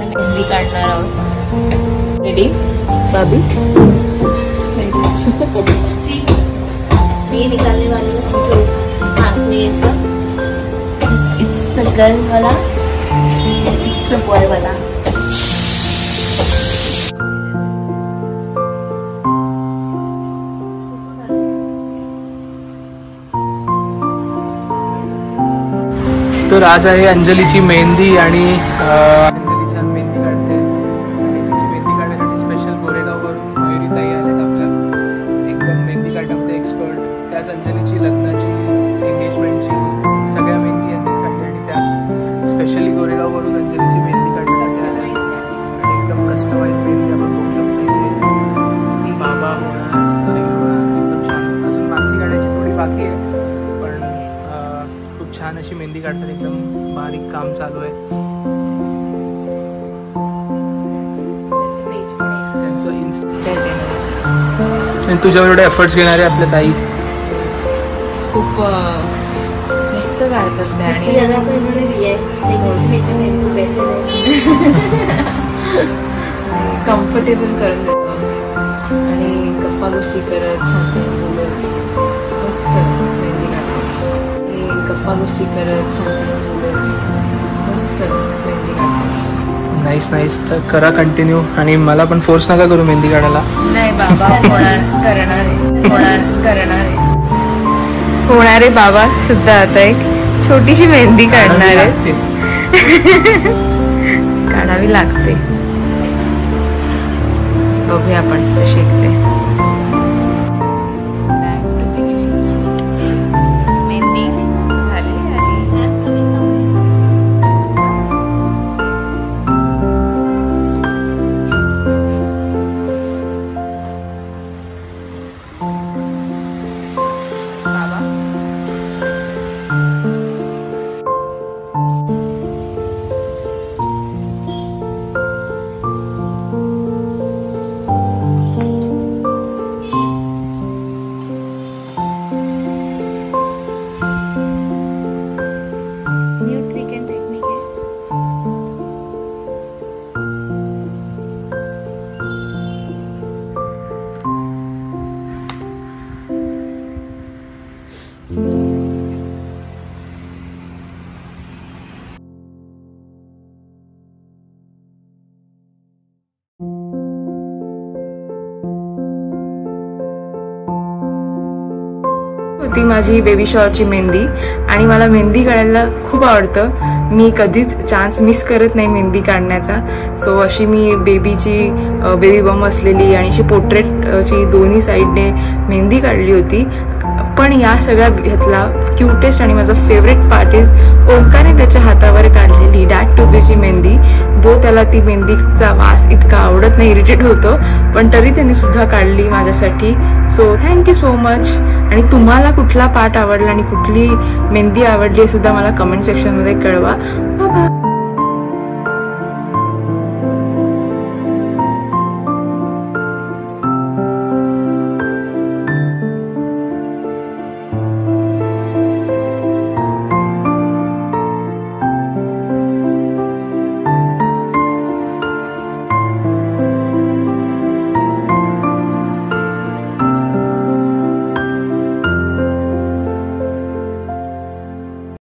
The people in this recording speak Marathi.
आपण मेहंदी काढणार आहोत। रेडी बाबी? ये निकालने वाली हूँ हाथ में ये सब। इट्स द गर्ल वाला, इट्स द बॉय वाला। तर आज आहे अंजलीची मेहंदी आणि अंजली छान मेहंदी काढते आणि तिची मेहंदी काढण्यासाठी स्पेशल गोरेगाववरून मयुरीताई आलेत आपल्या, एकदम मेहंदी काढण्यामध्ये एक्सपर्ट। त्याच अंजलीची लग्नाची, एंगेजमेंटची सगळ्या मेहंदी यांनीच काढल्या आणि त्याच स्पेशली गोरेगाववरून अंजलीची मेहंदी काढण्यासाठी आल्या आणि एकदम कस्टमाइज मेहंदी आपण बघू शकतो इथे। बाबा होणार, एकदम छान। अजून मागची काढायची थोडी बाकी आहे, छान अशी मेहंदी काढतात, एकदम बारीक काम चालू आहे त्यांचं। तुझ्या एवढे एफर्ट्स घेणारे आपल्या ताई खूप मस्त काढतात त्या आणि कम्फर्टेबल करून देतो आणि गप्पा गोष्टी करत छान छान बोलत मस्त मेहंदी काढतात। गप्पा गोष्टी करत छान छान बोलत मस्त मेहंदी काढतात। Nice nice. तर करा कंटिन्यू आणि मला पण फोर्स नका करू मेहंदी काढायला। नाही बाबा होणार, करणार आहे होणारे बाबा सुद्धा आता एक छोटीशी मेहंदी काढणार आहे। काढावी लागते, बघूया आपण शिकते। होती माझी बेबी शॉवरची मेहंदी आणि मला मेहंदी काढायला खूप आवडतं। मी कधीच चान्स मिस करत नाही मेहंदी काढण्याचा। सो अशी मी बेबी बम असलेली आणि अशी पोर्ट्रेटची दोन्ही साईडने मेहंदी काढली होती। पण या सगळ्या ह्यातला क्यूटेस्ट आणि माझा फेवरेट पार्ट इज ओंकारने त्याच्या हातावर काढलेली डॅड टू बीची मेहंदी। त्याला ती मेहंदीचा वास इतका आवडत नाही, इरिटेट होतो, पण तरी त्यांनी सुद्धा काढली माझ्यासाठी। So thank you so much. आणि तुम्हाला कुठला पार्ट आवडला आणि कुठली मेहंदी आवडली हे सुद्धा मला कमेंट सेक्शनमध्ये कळवा। Bye bye.